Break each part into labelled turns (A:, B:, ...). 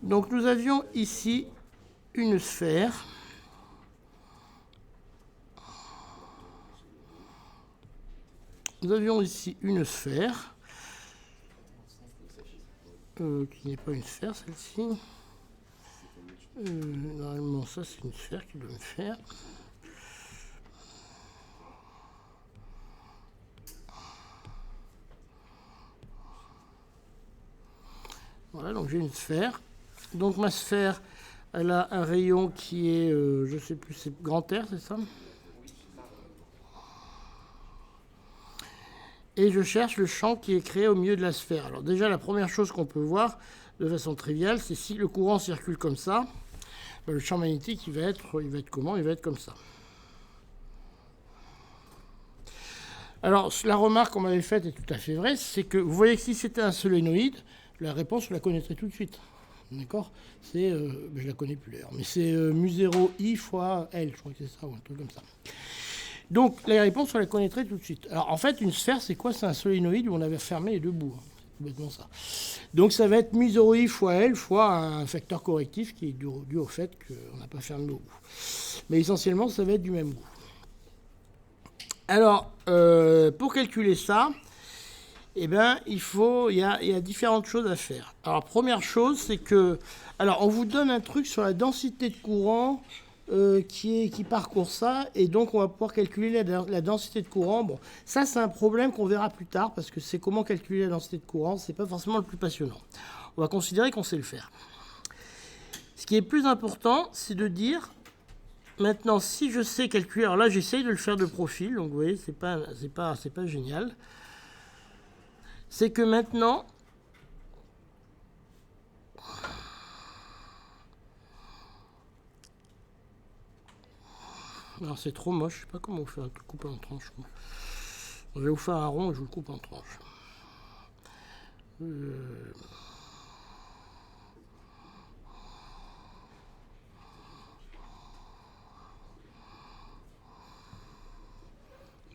A: Donc nous avions ici une sphère. Nous avions ici une sphère, qui n'est pas une sphère, celle-ci. Normalement, ça, c'est une sphère qui doit me faire. Voilà, donc j'ai une sphère. Donc ma sphère, elle a un rayon qui est, je ne sais plus, c'est grand R, c'est ça? Et je cherche le champ qui est créé au milieu de la sphère. Alors déjà, la première chose qu'on peut voir de façon triviale, c'est si le courant circule comme ça, ben, le champ magnétique, il va être comment? Il va être comme ça. Alors, la remarque qu'on m'avait faite est tout à fait vraie, c'est que vous voyez que si c'était un solénoïde, la réponse, je la connaîtrais tout de suite. D'accord? C'est, je la connais plus d'ailleurs, mais c'est mu0i fois L, je crois que c'est ça, ou un truc comme ça. Donc, la réponse, on la connaîtrait tout de suite. Alors, en fait, une sphère, c'est quoi? C'est un solénoïde où on avait fermé les deux bouts. C'est complètement ça. Donc, ça va être mu0i fois L fois un facteur correctif qui est dû au fait qu'on n'a pas fermé le bout. Mais essentiellement, ça va être du même goût. Alors, pour calculer ça, eh ben, il y a différentes choses à faire. Alors, première chose, c'est que... Alors, on vous donne un truc sur la densité de courant qui parcourt ça, et donc on va pouvoir calculer la densité de courant. Bon, ça, c'est un problème qu'on verra plus tard, parce que c'est comment calculer la densité de courant, c'est pas forcément le plus passionnant. On va considérer qu'on sait le faire. Ce qui est plus important, c'est de dire... Maintenant, si je sais calculer, alors là j'essaye de le faire de profil, donc vous voyez, c'est pas génial. C'est que maintenant, alors c'est trop moche, je sais pas comment vous faire un couper en tranches. Je vais vous faire un rond et je vous le coupe en tranches.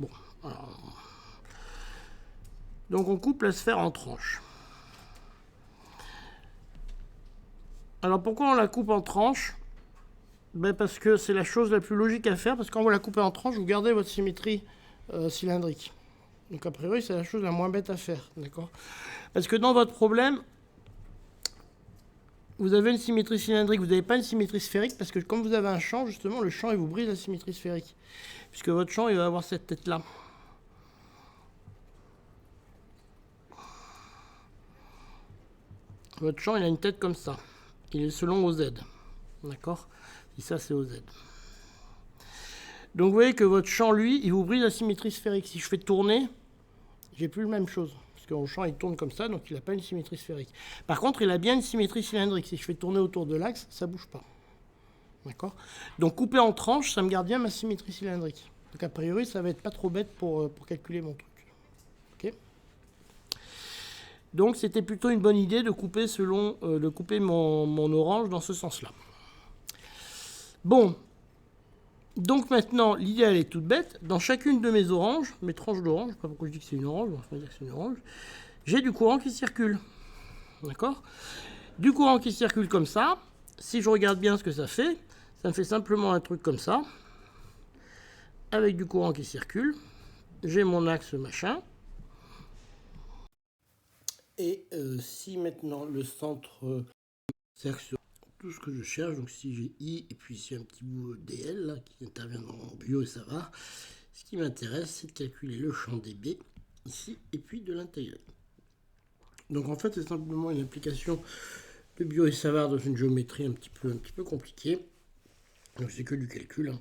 A: Bon, alors... Donc on coupe la sphère en tranches. Alors pourquoi on la coupe en tranches? Ben parce que c'est la chose la plus logique à faire, parce que quand vous la coupez en tranches, vous gardez votre symétrie cylindrique. Donc a priori, c'est la chose la moins bête à faire, d'accord? Parce que dans votre problème, vous avez une symétrie cylindrique, vous n'avez pas une symétrie sphérique, parce que comme vous avez un champ, justement, le champ, il vous brise la symétrie sphérique. Puisque votre champ, il va avoir cette tête-là. Votre champ, il a une tête comme ça. Il est selon OZ. D'accord? Et ça, c'est OZ. Donc vous voyez que votre champ, lui, il vous brise la symétrie sphérique. Si je fais tourner, j'ai plus la même chose. Parce que mon champ, il tourne comme ça, donc il n'a pas une symétrie sphérique. Par contre, il a bien une symétrie cylindrique. Si je fais tourner autour de l'axe, ça ne bouge pas. D'accord? Donc couper en tranches, ça me garde bien ma symétrie cylindrique. Donc a priori, ça va être pas trop bête pour calculer mon truc. Ok? Donc c'était plutôt une bonne idée de couper mon orange dans ce sens-là. Bon. Donc maintenant, l'idée elle est toute bête. Dans chacune de mes oranges, mes tranches d'orange, je ne sais pas pourquoi je dis que c'est une orange, on va dire que c'est une orange, j'ai du courant qui circule. D'accord? Du courant qui circule comme ça. Si je regarde bien ce que ça me fait simplement un truc comme ça, avec du courant qui circule. J'ai mon axe machin. Et si maintenant le centre cercle sur tout ce que je cherche, donc si j'ai I et puis ici un petit bout DL là, qui intervient dans mon bio et ça va, ce qui m'intéresse c'est de calculer le champ DB ici et puis de l'intégrer. Donc en fait c'est simplement une application de bio et Savart dans une géométrie un petit peu compliquée. Donc c'est que du calcul. Hein.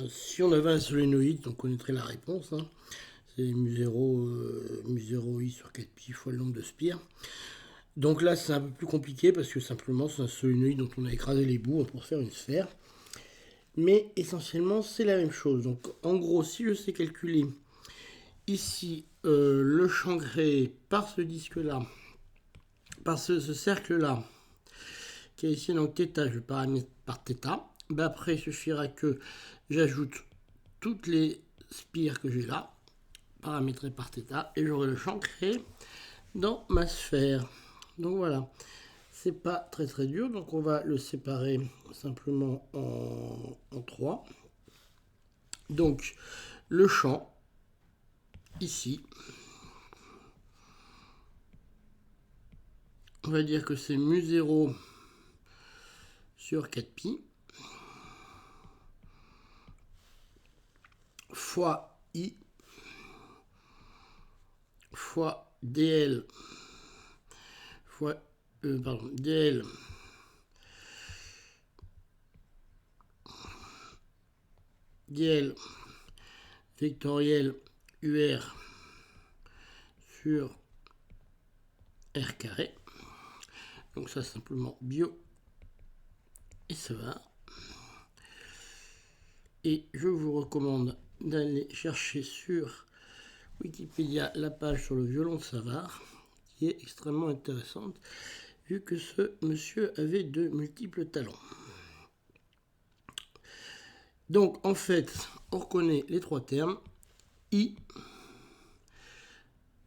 A: Si on avait un solénoïde, on connaîtrait la réponse. Hein. C'est mu0i sur 4pi fois le nombre de spires. Donc là, c'est un peu plus compliqué parce que simplement, c'est un solénoïde dont on a écrasé les bouts pour faire une sphère. Mais essentiellement, c'est la même chose. Donc en gros, si je sais calculer ici le champ créé par ce disque-là, par ce cercle-là, qui est ici donc θ, je le paramètre par θ, ben après, il suffira que j'ajoute toutes les spires que j'ai là, paramétrées par θ, et j'aurai le champ créé dans ma sphère. Donc voilà, c'est pas très très dur, donc on va le séparer simplement en 3. Donc le champ, ici, on va dire que c'est mu0 sur 4pi fois i fois dl fois dl vectoriel UR sur R carré. Donc ça simplement bio et ça va. Et je vous recommande d'aller chercher sur Wikipédia la page sur le violon de Savart, qui est extrêmement intéressante, vu que ce monsieur avait de multiples talents. Donc en fait, on reconnaît les trois termes, I,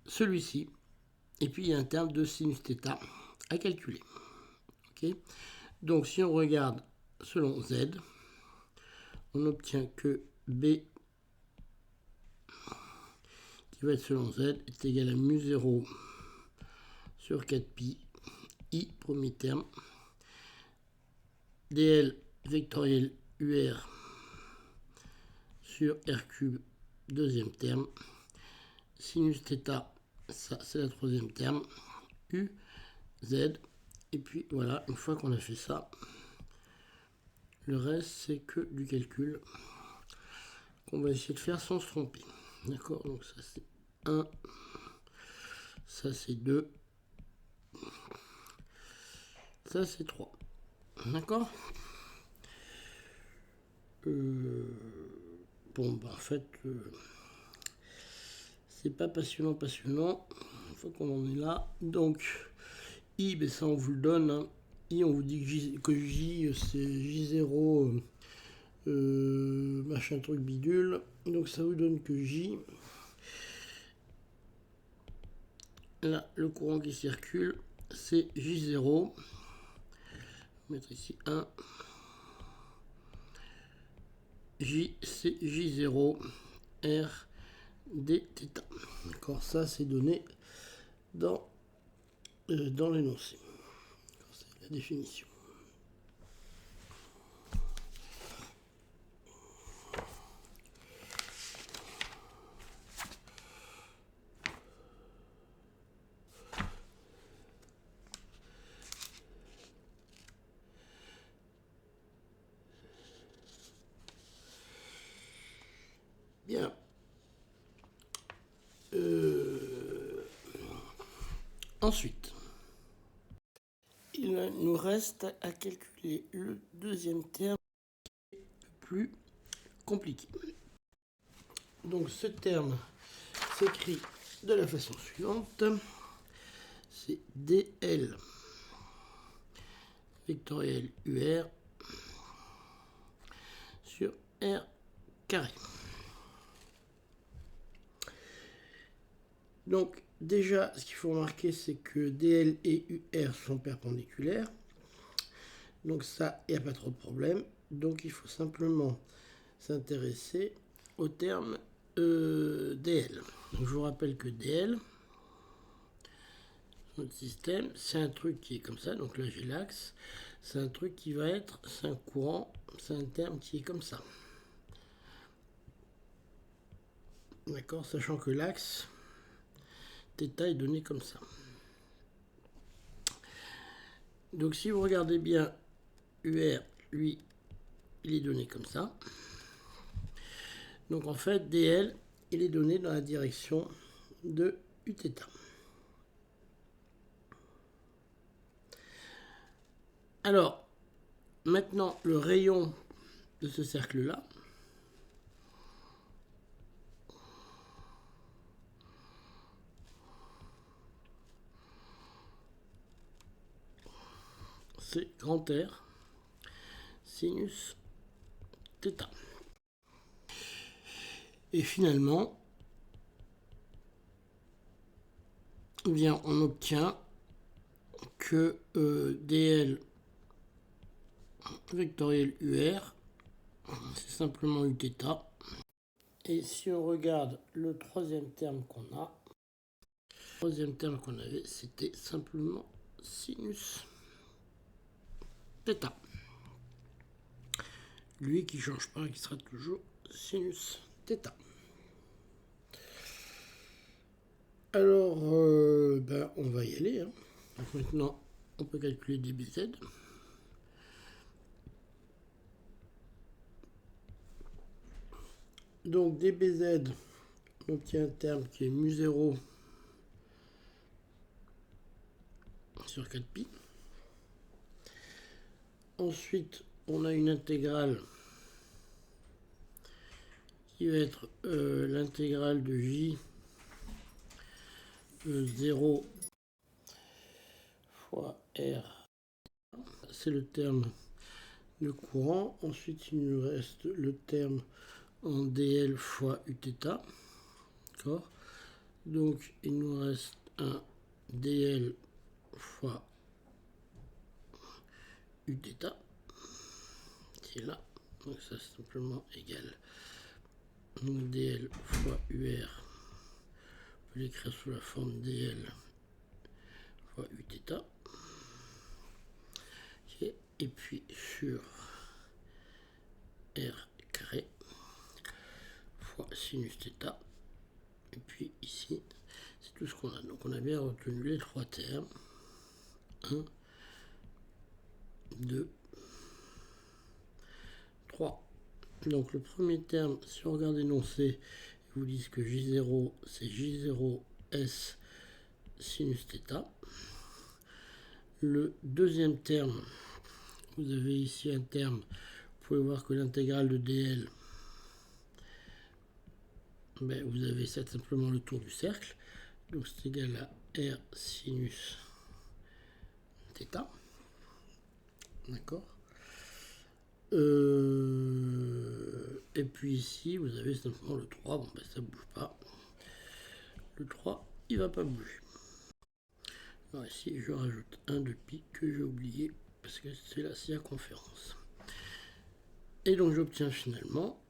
A: celui-ci, et puis il y a un terme de sinus θ à calculer. Okay. Donc si on regarde selon Z, on obtient que B qui va être selon Z est égal à mu0 sur 4pi, I premier terme, dl vectoriel UR sur R cube deuxième terme, sinus θ, ça c'est le troisième terme, U, Z, et puis voilà, une fois qu'on a fait ça, le reste c'est que du calcul qu'on va essayer de faire sans se tromper. D'accord, donc ça c'est 1, ça c'est 2, ça c'est 3. D'accord. Bon, bah en fait, c'est pas passionnant, une fois qu'on en est là. Donc, I, ben ça on vous le donne. Hein. I, on vous dit que J, c'est J0, machin truc bidule. Donc ça vous donne que J. Là, le courant qui circule, c'est J0. On va mettre ici 1. J, c'est J0, R, D, θ. D'accord, ça c'est donné dans l'énoncé. C'est la définition. Bien. Ensuite, il nous reste à calculer le deuxième terme qui est le plus compliqué. Donc ce terme s'écrit de la façon suivante. C'est dl vectoriel UR sur R carré. Donc déjà, ce qu'il faut remarquer, c'est que dl et UR sont perpendiculaires. Donc ça, il n'y a pas trop de problème. Donc il faut simplement s'intéresser au terme dl. Donc, je vous rappelle que dl, notre système, c'est un truc qui est comme ça. Donc là, j'ai l'axe. C'est un truc qui va être, c'est un courant, c'est un terme qui est comme ça. D'accord, sachant que l'axe θ est donné comme ça. Donc si vous regardez bien, UR, lui, il est donné comme ça. Donc en fait, dl, il est donné dans la direction de Uθ. Alors, maintenant, le rayon de ce cercle-là, c'est grand R, sinus θ. Et finalement, eh bien, on obtient que dl vectoriel UR, c'est simplement Uθ. Et si on regarde le troisième terme qu'on a, le troisième terme qu'on avait, c'était simplement sinus θ. Lui qui ne change pas, qui sera toujours sinus θ. Alors, on va y aller. Hein. Donc maintenant, on peut calculer dBz. Donc dBz, on obtient un terme qui est mu0 sur 4pi. Ensuite, on a une intégrale qui va être l'intégrale de j 0 fois r. C'est le terme de courant. Ensuite, il nous reste le terme en dl fois Uθ. D'accord. Donc, il nous reste un dl fois Uθ qui est là. Donc, ça, c'est simplement égal dl fois UR. On peut l'écrire sous la forme dl fois Uθ. Okay. Et puis, sur r carré fois sinus θ. Et puis ici, c'est tout ce qu'on a. Donc on a bien retenu les trois termes. 1, 2, 3. Donc le premier terme, si on regarde l'énoncé, ils vous disent que J0, c'est J0S sinus θ. Le deuxième terme, vous avez ici un terme, vous pouvez voir que l'intégrale de dl, vous avez simplement le tour du cercle. Donc c'est égal à R sinus θ. D'accord. Et puis ici, vous avez simplement le 3. Bon, ça ne bouge pas. Le 3, il ne va pas bouger. Alors ici, je rajoute un de pi que j'ai oublié parce que c'est la circonférence. Et donc, j'obtiens finalement,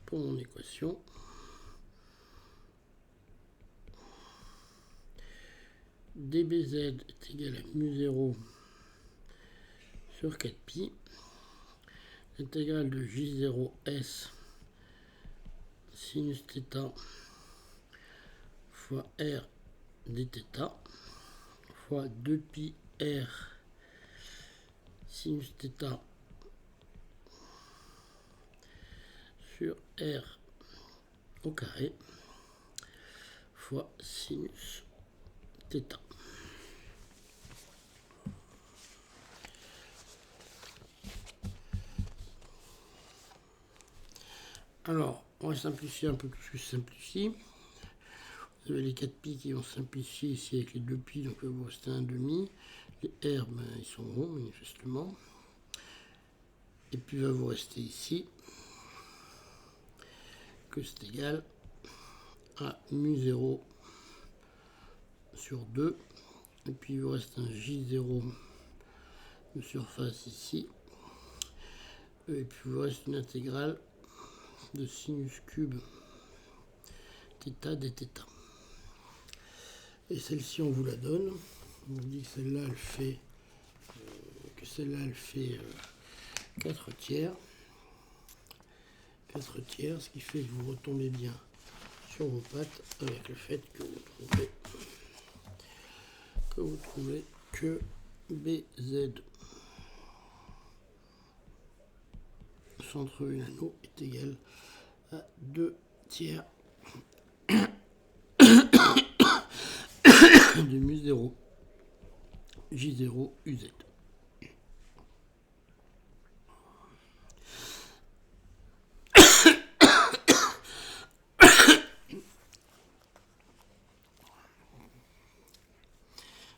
A: pour mon équation, dBz est égal à mu0 sur 4pi. L'intégrale de J0S sinus θ fois R dθ fois 2pi R sinus θ sur R au carré fois sinus θ. Alors, on va simplifier un peu tout ce que je simplifie. Vous avez les 4 pi qui vont simplifier ici avec les 2 pi, donc il va vous rester un demi. Les R, ils sont ronds, manifestement. Et puis il va vous rester ici que c'est égal à mu0 sur 2. Et puis il vous reste un J0 de surface ici. Et puis il vous reste une intégrale de sinus cube θ dθ. Et celle-ci, on vous la donne. On vous dit que celle-là, elle fait 4 tiers. 4 tiers, ce qui fait que vous retombez bien sur vos pattes avec le fait que vous trouvez que BZ centre unano est égal à 2 tiers de mu0 J0 UZ.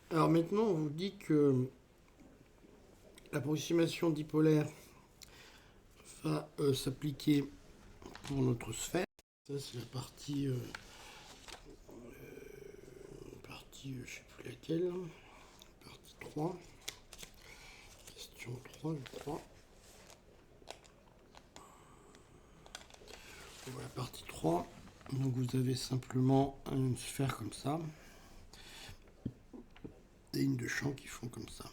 A: Alors maintenant, on vous dit que l'approximation dipolaire va s'appliquer pour notre sphère. Ça, c'est la partie, je ne sais plus laquelle, partie 3. Question 3, je crois. Pour la partie 3, donc vous avez simplement une sphère comme ça. Des lignes de champ qui font comme ça.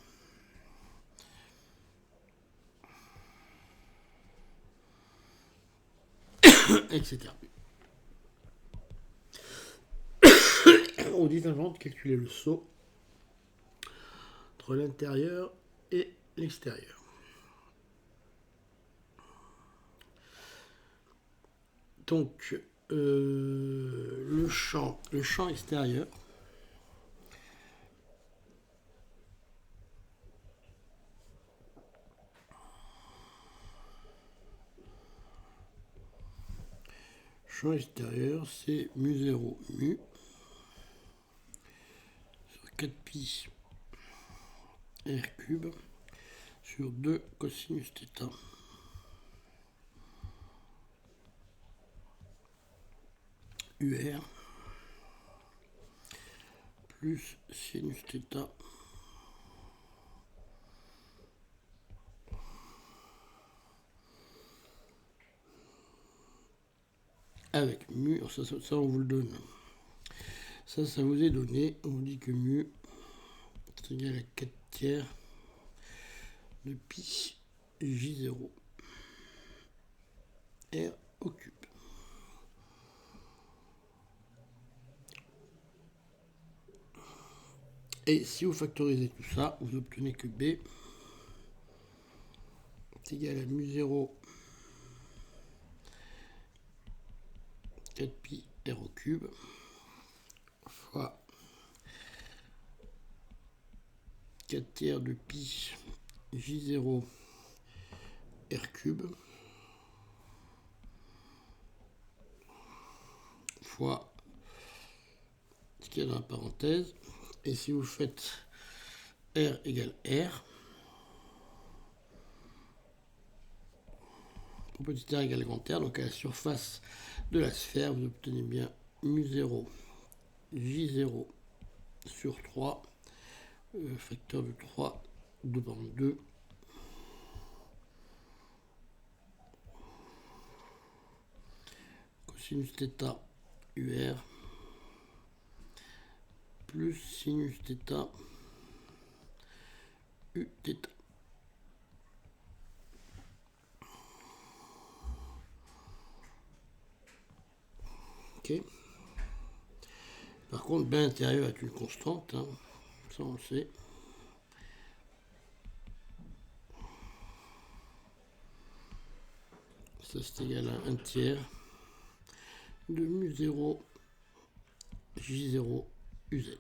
A: Etc. On dit simplement de calculer le saut entre l'intérieur et l'extérieur. Donc, le champ extérieur, c'est mu0 mu sur 4pi r cube sur 2 cosinus θ UR plus sinus θ avec mu, ça on vous le donne. Ça vous est donné. On vous dit que mu c'est égal à 4 tiers de pi J0 R au cube. Et si vous factorisez tout ça, vous obtenez que B est égal à mu0 4pi R au cube fois 4 tiers de pi J0 R cube fois ce qu'il y a dans la parenthèse. Et si vous faites R égale R, pour petit r égale grand R, donc à la surface de la sphère, vous obtenez bien mu0 J0 sur 3, facteur de 3, 2 par 2, cosinus θ UR plus sinus θ Uθ. Ok. Par contre, B intérieur est une constante, hein. Ça on le sait. Ça c'est égal à 1 tiers de mu0 J0 UZ.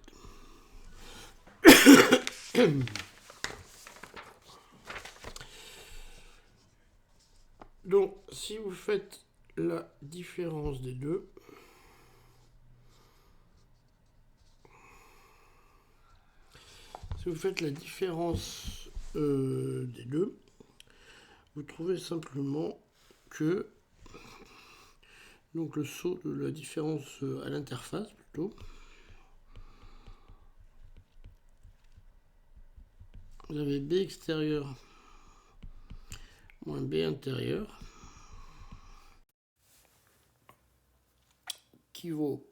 A: Donc, si vous faites la différence des deux, vous trouvez simplement que donc le saut de la différence à l'interface plutôt, vous avez B extérieur moins B intérieur qui vaut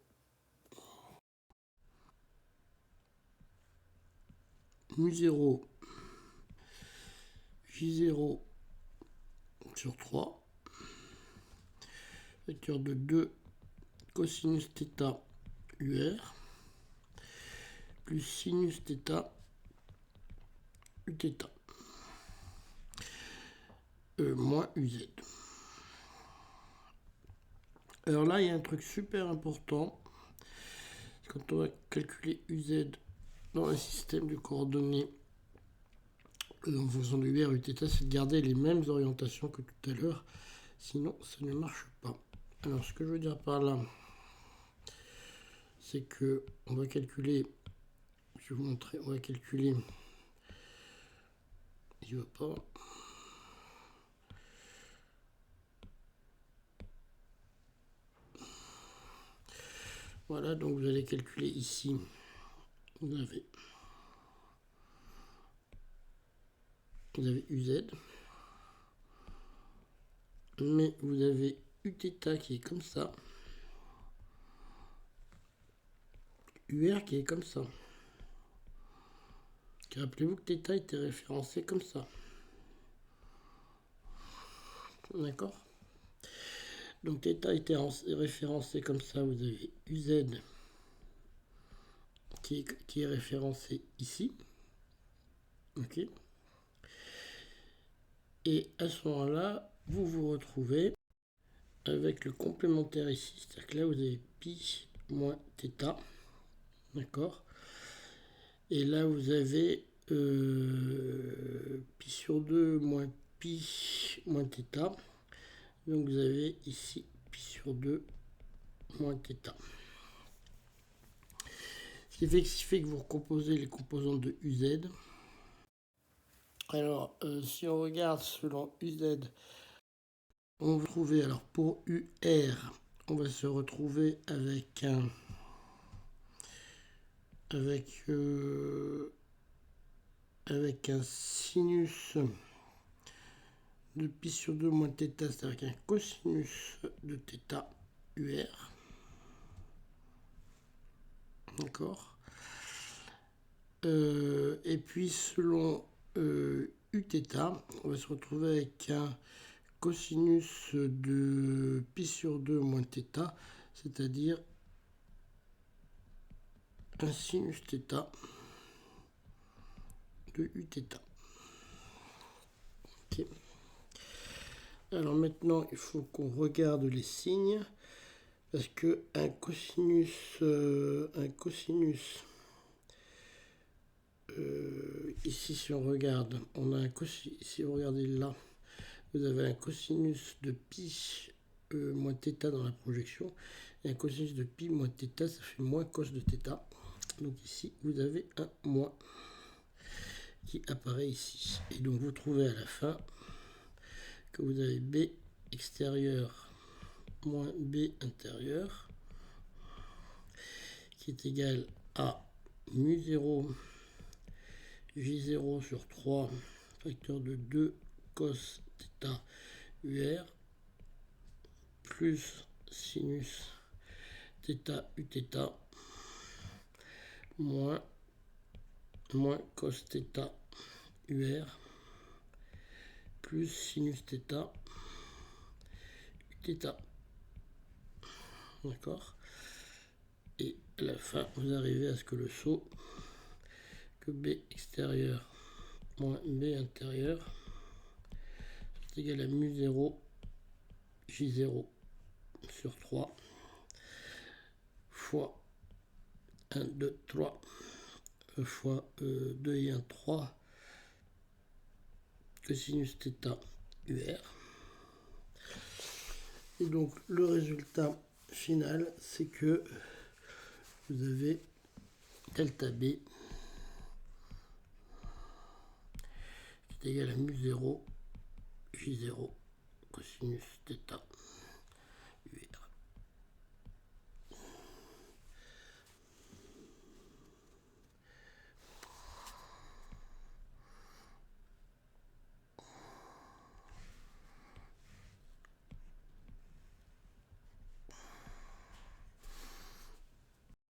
A: mu0 J0 sur 3, facteur de 2 cosinus θ UR plus sinus θ Uθ moins UZ. Alors là, il y a un truc super important. Quand on va calculer UZ dans un système de coordonnées en fonction de UR et Uθ, c'est de garder les mêmes orientations que tout à l'heure. Sinon, ça ne marche pas. Alors, ce que je veux dire par là, c'est que on va calculer, je vais vous montrer, on va calculer, il ne va pas. Voilà, donc vous allez calculer ici, vous avez vous avez UZ, mais vous avez Uθ qui est comme ça, UR qui est comme ça. Rappelez-vous que θ était référencé comme ça. D'accord? Donc θ était référencé comme ça, vous avez UZ qui est référencé ici. Ok. Et à ce moment-là, vous vous retrouvez avec le complémentaire ici. C'est-à-dire que là, vous avez pi moins θ. D'accord? Et là, vous avez pi sur 2 moins pi moins θ. Donc vous avez ici pi sur 2 moins θ. Ce qui fait que vous recomposez les composantes de UZ. Alors, si on regarde selon UZ, on va trouver, alors pour UR, on va se retrouver avec un sinus de pi sur 2 moins θ, c'est avec un cosinus de θ UR. D'accord. Et puis selon Uθ, on va se retrouver avec un cosinus de pi sur 2 moins θ, c'est-à-dire un sinus θ de Uθ. Okay. Alors maintenant, il faut qu'on regarde les signes, parce que un cosinus ici, si on regarde, on a un cosinus, si vous regardez là, vous avez un cosinus de pi moins θ dans la projection, et un cosinus de pi moins θ, ça fait moins cos de θ. Donc ici, vous avez un moins qui apparaît ici. Et donc vous trouvez à la fin que vous avez B extérieur moins B intérieur qui est égal à mu0 J0 sur 3 facteur de 2 cos θ UR plus sinus θ Uθ moins cos θ UR plus sinus θ Uθ. D'accord? Et à la fin, vous arrivez à ce que le saut, que B extérieur moins B intérieur, c'est égal à mu0 J0 sur 3 fois 1, 2, 3 fois 2 et 1, 3 cosinus θ UR. Et donc le résultat final, c'est que vous avez delta B qui est égal à mu0 J0 cosinus θ.